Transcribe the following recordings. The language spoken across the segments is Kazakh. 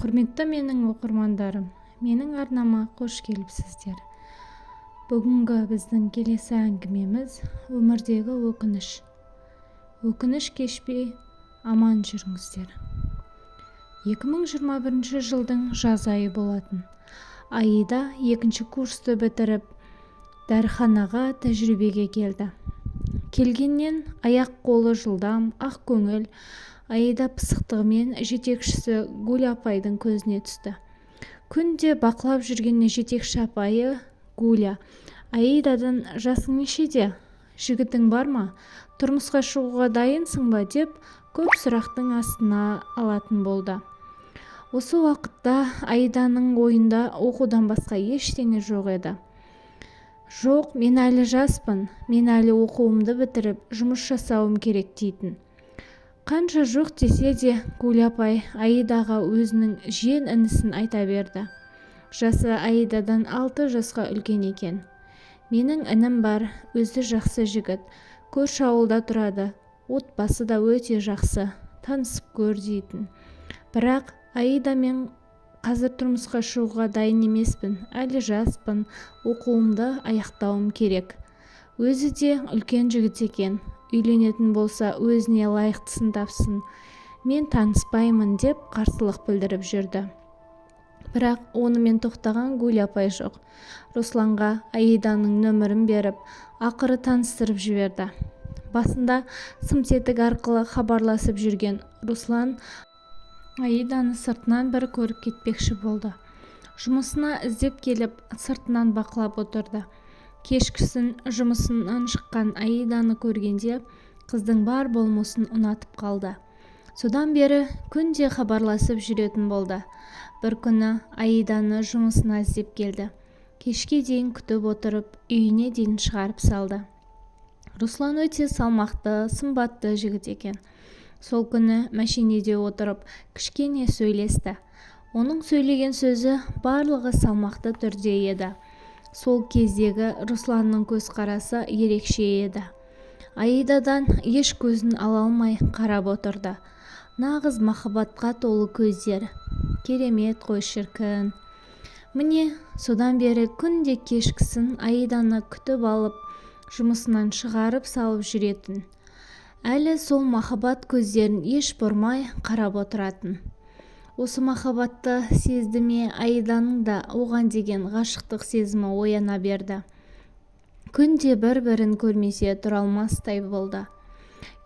Құрметті менің оқырмандарым, менің арнама қош келіпсіздер. Бүгінгі біздің келесі әңгімеміз өмірдегі өкініш. Өкініш кешпей аман жүріңіздер. 2021 жылдың жаз айы болатын. Аида 2-ші курсты бітіріп, дәріханаға тәжірибеге келді. Келгеннен аяқ-қолы жылдам, ақ көңіл. Аида пысықтығымен жетекшісі Гуля апайдың көзіне түсті. Күнде бақылап жүрген жетекші апайы Гуля: «Аидадан жасың нешеде? Жігітің бар ма? Тұрмысқа шығуға дайынсың ба?» деп көп сұрақтың астына алатын болды. Осы уақытта Аиданың ойында оқудан басқа ештеңе жоқ еді. «Жоқ, мен әлі жаспын, мен әлі оқуымды бітіріп, жұмыс жасауым керек» дейтін. Қанша жоқ десе де, Гуля апай Аидаға өзінің жиен інісін айта берді. Жасы Аидадан 6 жасқа үлкен екен. «Менің інім бар, өзі жақсы жігіт, көрші ауылда тұрады, отбасы да өте жақсы, танысып көр» дейтін. Бірақ Аида: «Мен қазір тұрмысқа шығуға дайын емеспін, әлі жаспын, оқуымды аяқтауым керек. Өзі де үлкен жігіт екен, үйленетін болса өзіне лайықтысын тапсын, мен таныспаймын» деп қарсылық білдіріп жүрді. Бірақ онымен тоқтаған Гуля апай жоқ. Русланға Аиданың нөмірін беріп, ақыры таныстырып жіберді. Басында сымсетік арқылы хабарласып жүрген Руслан Аиданы сыртынан бір көріп кетпекші болды. Жұмысына іздеп келіп, сыртынан бақылап отырды. Кешкісін жұмысынан шыққан Аиданы көргенде қыздың бар болмысын ұнатып қалды. Содан бері күнде хабарласып жүретін болды. Бір күні Аиданы жұмысына іздеп келді. Кешке дейін күтіп отырып, үйіне дейін шығарып салды. Руслан өте салмақты, сымбатты жігіт екен. Сол күні мәшинеде отырып, кішкене сөйлесті. Оның сөйлеген сөзі барлығы салмақты түрде еді. Сол кездегі Русланның көзқарасы ерекше еді. Аидадан еш көзін ала алмай қарап отырды. Нағыз махаббатқа толы көздер. Керемет қой шіркін. Міне, содан бері күнде кешкісін Аиданы күтіп алып, жұмысынан шығарып салып жүретін. Әлі сол махаббат көздерін еш бұрмай қарап отыратын. Осы махаббатты сезді ме, Аиданың да оған деген ғашықтық сезімі ояна берді. Күнде бір-бірін көрмесе тұра алмастай болды.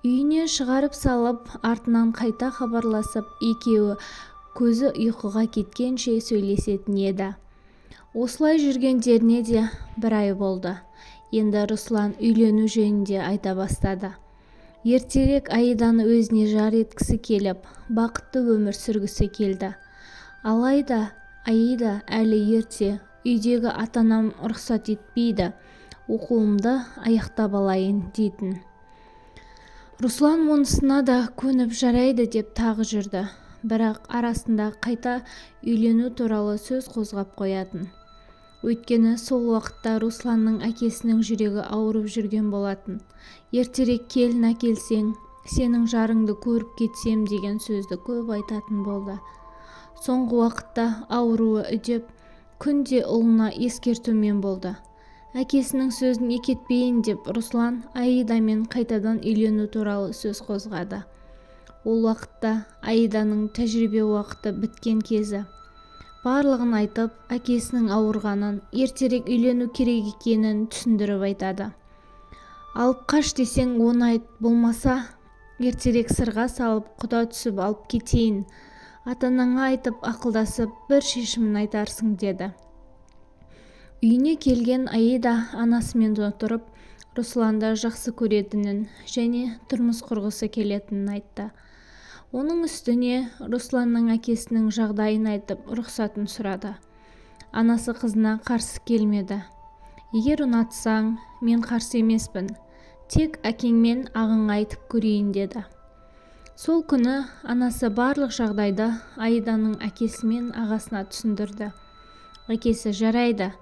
Үйіне шығарып салып, артынан қайта хабарласып, екеуі көзі ұйқыға кеткенше сөйлесетін еді. Осылай жүргендеріне де бір ай болды. Енді Руслан үйлену жөнінде айта бастады. Ертерек Аиданы өзіне жар еткісі келіп, бақытты өмір сүргісі келді. Алайда Аида әлі ерте, үйдегі ата-анам рұқсат етпейді, оқуымды аяқтап алайын дейтін. Руслан онысына да көніп жарайды деп тағы жүрді. Бірақ арасында қайта үйлену туралы сөз қозғап қоятын. Өйткені сол уақытта Русланның әкесінің жүрегі ауырып жүрген болатын. Ертерек келін әкелсең, сенің жарыңды көріп кетсем деген сөзді көп айтатын болды. Соңғы уақытта ауруы үдеп, күнде ұлына ескертумен болды. Әкесінің сөзін екетпейін деп Руслан Аидамен қайтадан үйлену туралы сөз қозғады. Ол уақытта Аиданың тәжірибе уақыты біткен кезі. Барлығын айтып, әкесінің ауырғанын, ертерек үйлену керек екенін түсіндіріп айтады. Алып қаш десең оны айт, болмаса ертерек сырға салып, құда түсіп алып кетейін. Ата-анаңа айтып, ақылдасып, бір шешімін айтарсың деді. Үйіне келген Аида анасымен отырып, Русланды жақсы көретінін және тұрмыс құрғысы келетінін айтты. Оның үстіне Русланның әкесінің жағдайын айтып, рұқсатын сұрады. Анасы қызына қарсы келмеді. «Егер ұнатсаң, мен қарсы емеспін. Тек әкеңмен ағаңа айтып көрейін» деді. Сол күні анасы барлық жағдайды Аиданың әкесі мен ағасына түсіндірді. Әкесі: «Жарайды,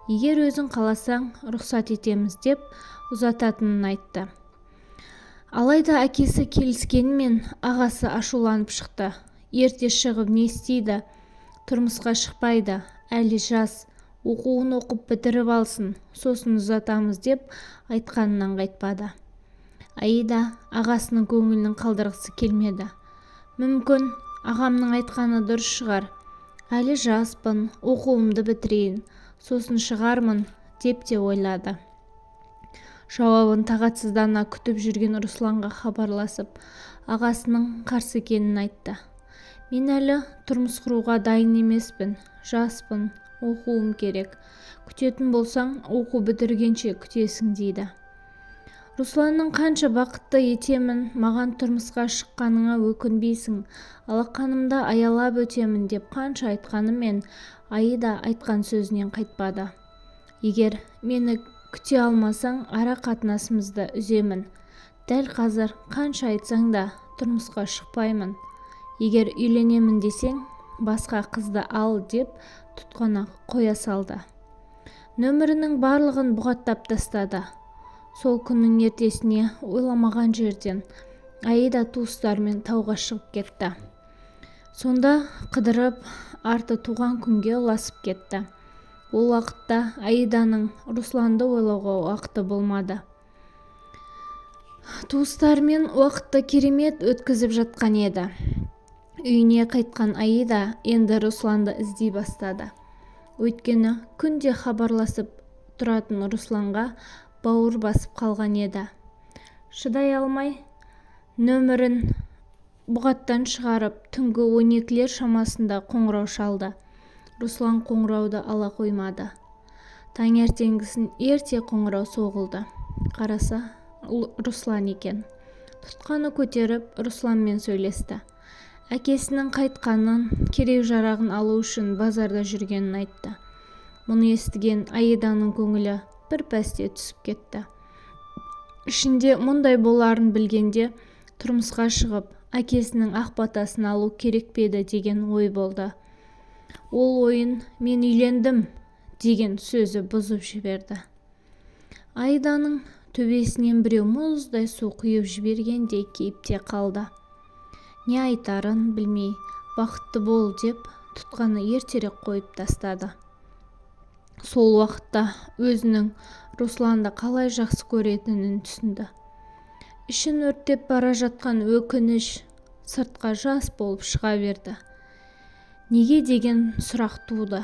егер өзің қаласаң, рұқсат етеміз» деп ұзататынын айтты. Алайда әкесі келіскенмен ағасы ашуланып шықты. Ерте шығып не істейді? тұрмысқа шықпайды, әлі жас, оқуын оқып бітіріп алсын, сосын ұзатамыз деп айтқанынан қайтпады. Аида ағасының көңілін қалдырғысы келмеді. Мүмкін ағамның айтқаны дұрыс шығар, әлі жаспын, оқуымды бітірейін, сосын шығармын деп те ойлады. Жауабын тағатсыздана күтіп жүрген Русланға хабарласып, ағасының қарсы екенін айтты. Мен әлі тұрмыс құруға дайын емеспін, жаспын, оқуым керек. Күтетін болсаң, оқу бітіргенше күтесің дейді. Русланның қанша бақытты етемін, маған тұрмысқа шыққаныңа өкінбейсің, алақанымда аялап өтемін деп қанша айтқанымен, Аида айтқан сөзінен қайтпады. Егер мені күте алмасаң, ара қатынасымызды үземін. Дәл қазір қанша айтсаң да тұрмысқа шықпаймын. Егер үйленемін десең, басқа қызды ал деп тұтқана қоя салды. Нөмірінің барлығын бұғаттап тастады. Сол күннің ертесіне ойламаған жерден Аида туыстарымен тауға шығып кетті. Сонда қыдырып, арты туған күнге ұласып кетті. Ол уақытта Аиданың Русланды ойлауға уақыты болмады. Туыстарымен уақытты керемет өткізіп жатқан еді. Үйіне қайтқан Аида енді Русланды іздей бастады. Өйткені күнде хабарласып тұратын Русланға бауыр басып қалған еді. Шыдай алмай, нөмірін бұғаттан шығарып, түнгі 12-лер шамасында қоңырау шалды. Руслан қоңырауды ала қоймады. Таңертеңгісін ерте қоңырау соғылды. Қараса, Руслан екен. Тұтқаны көтеріп, Русланмен сөйлесті. Әкесінің қайтқанын, керек-жарағын алу үшін базарда жүргенін айтты. Мұны естіген Аиданың көңілі бір пәсте түсіп кетті. Ішінде мұндай боларын білгенде, тұрмысқа шығып, әкесінің ақ батасын алу керек пе еді деген ой болды. Ол ойын «мен үйлендім» деген сөзі бұзып жіберді. Аиданың төбесінен біреу мұздай су құйып жібергендей кейіпте қалды. Не айтарын білмей, бақытты бол деп тұтқаны ертерек қойып тастады. Сол уақытта өзінің Русланды қалай жақсы көретінін түсінді. Ішін өртеп бара жатқан өкініш сыртқа жас болып шыға берді. Неге деген сұрақ туды.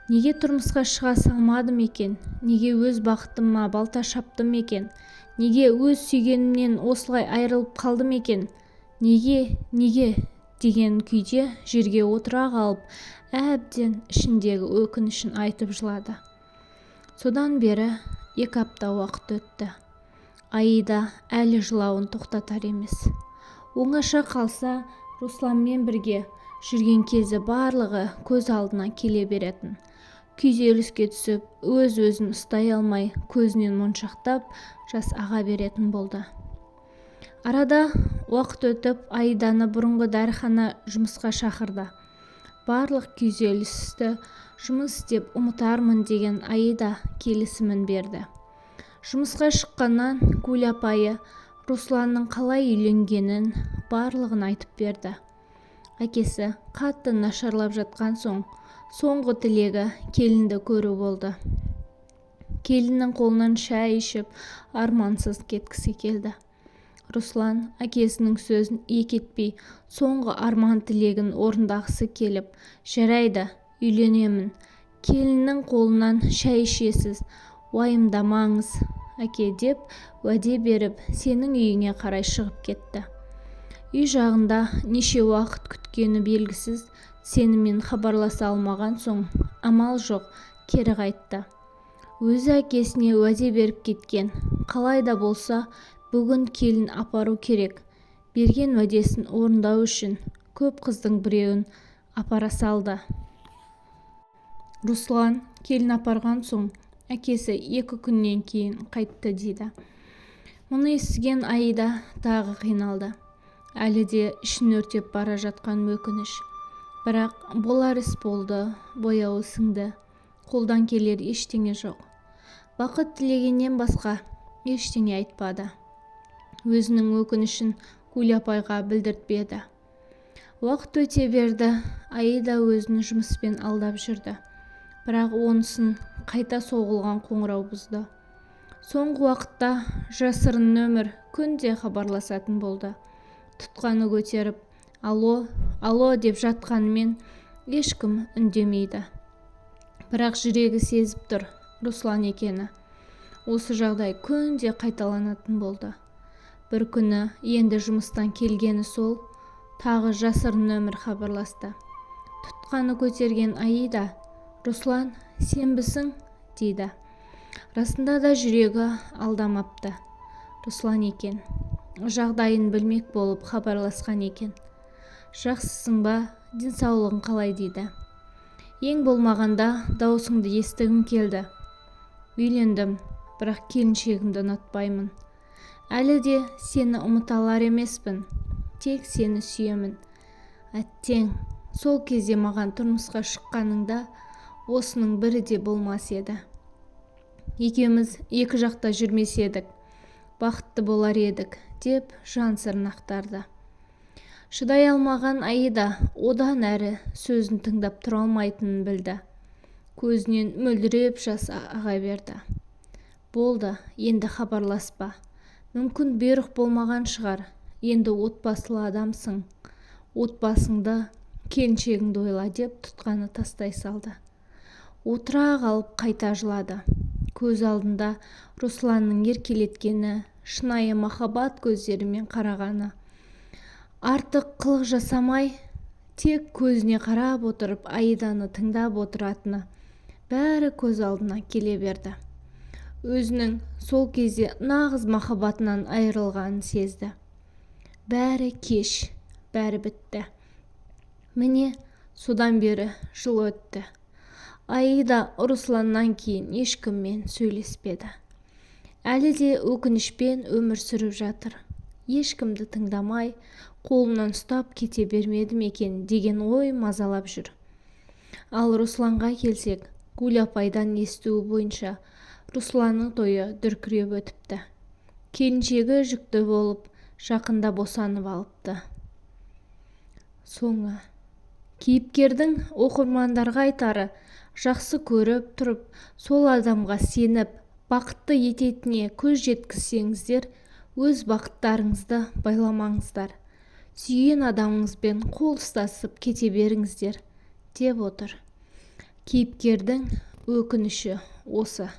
Неге тұрмысқа шыға салмадым екен? Неге өз бақытыма балта шаптым екен? Неге өз сүйгенімнен осылай айырылып қалдым екен? Неге деген күйде жерге отыра қалып, әбден ішіндегі өкінішін айтып жылады. Содан бері 2 апта уақыт өтті. Аида әлі жылауын тоқтатар емес. Оңаша қалса, Русланмен бірге жүрген кезі барлығы көз алдына келе беретін. Күйзеліске түсіп, өз-өзін ұстай алмай, көзінен моншақтап, жас аға беретін болды. Арада уақыт өтіп, Аиданы бұрынғы дәріхана жұмысқа шақырды. Барлық күйзелісті жұмыс істеп ұмытармын деген Аида келісімін берді. Жұмысқа шыққаннан Гүл апайы Русланның қалай үйленгенін барлығын айтып берді. Әкесі қатты нашарлап жатқан соң, соңғы тілегі келінді көру болды. Келіннің қолынан шай ішіп, армансыз кеткісі келді. Руслан әкесінің сөзін екетпей, соңғы арман тілегін орындағысы келіп, жарайды, үйленемін. Келіннің қолынан шай ішесіз, уайымдамаңыз, әке деп уәде беріп, сенің үйіңе қарай шығып кетті. Үй жағында неше уақыт күткені белгісіз, сенімен хабарласа алмаған соң, амал жоқ, кері қайтты. Өзі әкесіне уәде беріп кеткен, қалай да болса, бүгін келін апару керек. Берген уәдесін орындау үшін көп қыздың біреуін апара салды. Руслан келін апарған соң, әкесі 2 күннен кейін қайтты дейді. Мұны естіген Аида тағы қиналды. Әлі де ішін өртеп бара жатқан өкініш. Бірақ болар іс болды, бояуы сіңді. Қолдан келер ештеңе жоқ. Бақыт тілегеннен басқа ештеңе айтпады. Өзінің өкінішін Гүл апайға білдіртпеді. Уақыт өте берді. Аида өзін жұмыспен алдап жүрді. Бірақ онысын қайта соғылған қоңырау бұзды. Соңғы уақытта жасырын нөмір күнде хабарласатын болды. Тұтқаны көтеріп, алло, алло деп жатқанымен ешкім үндемейді. Бірақ жүрегі сезіп тұр, Руслан екені. Осы жағдай күнде қайталанатын болды. Бір күні енді жұмыстан келгені сол, тағы жасырын нөмір хабарласты. Тұтқаны көтерген Аида, Руслан, сенбісің, дейді. Расында да жүрегі алдамапты. Руслан екен. Жағдайын білмек болып хабарласқан екен. Жақсысың ба, денсаулығың қалай, дейді. Ең болмағанда даусыңды естігім келді. Үйлендім, бірақ келіншегімді ұнатпаймын. Әлі де сені ұмыта алар емеспін. Тек сені сүйемін. Әттең, сол кезде маған тұрмысқа шыққаныңда осының бірі де болмас еді. Екеуміз екі жақта жүрмес едік, бақытты болар едік, деп жан сырын ақтарды. Шыдай алмаған Аида одан әрі сөзін тыңдап тұра алмайтынын білді. Көзінен мөлдіреп жас аға берді. Болды, енді хабарласпа. Мүмкін бұйрық болмаған шығар. Енді отбасылы адамсың. Отбасыңды, келіншегіңді ойла, деп тұтқаны тастай салды. Отыра қалып қайта жылады. Көз алдында Русланның еркелеткені, шынайы махаббат көздерімен қарағаны. Артық қылық жасамай, тек көзіне қарап отырып Аиданы тыңдап отыратыны бәрі көз алдына келе берді. Өзінің сол кезде нағыз махаббатынан айырылғанын сезді. Бәрі кеш, бәрі бітті. Міне, содан бері жыл өтті. Аида Русланнан кейін ешкіммен сөйлеспеді. Әлі де өкінішпен өмір сүріп жатыр. Ешкімді тыңдамай, қолынан ұстап кете бермеді ме екен деген ой мазалап жүр. Ал Русланға келсек, Гүл апайдан естуі бойынша Русланның тойы дүркіреп өтіпті. Келіншегі жүкті болып, жақында босанып алыпты. Соңы. Кейіпкердің оқырмандарға айтары, жақсы көріп тұрып, сол адамға сеніп, бақытты ететіне көз жеткізсеңіздер, өз бақыттарыңызды байламаңыздар. Сүйген адамыңызбен қол ұстасып кете беріңіздер, деп отыр. Кейіпкердің өкініші осы.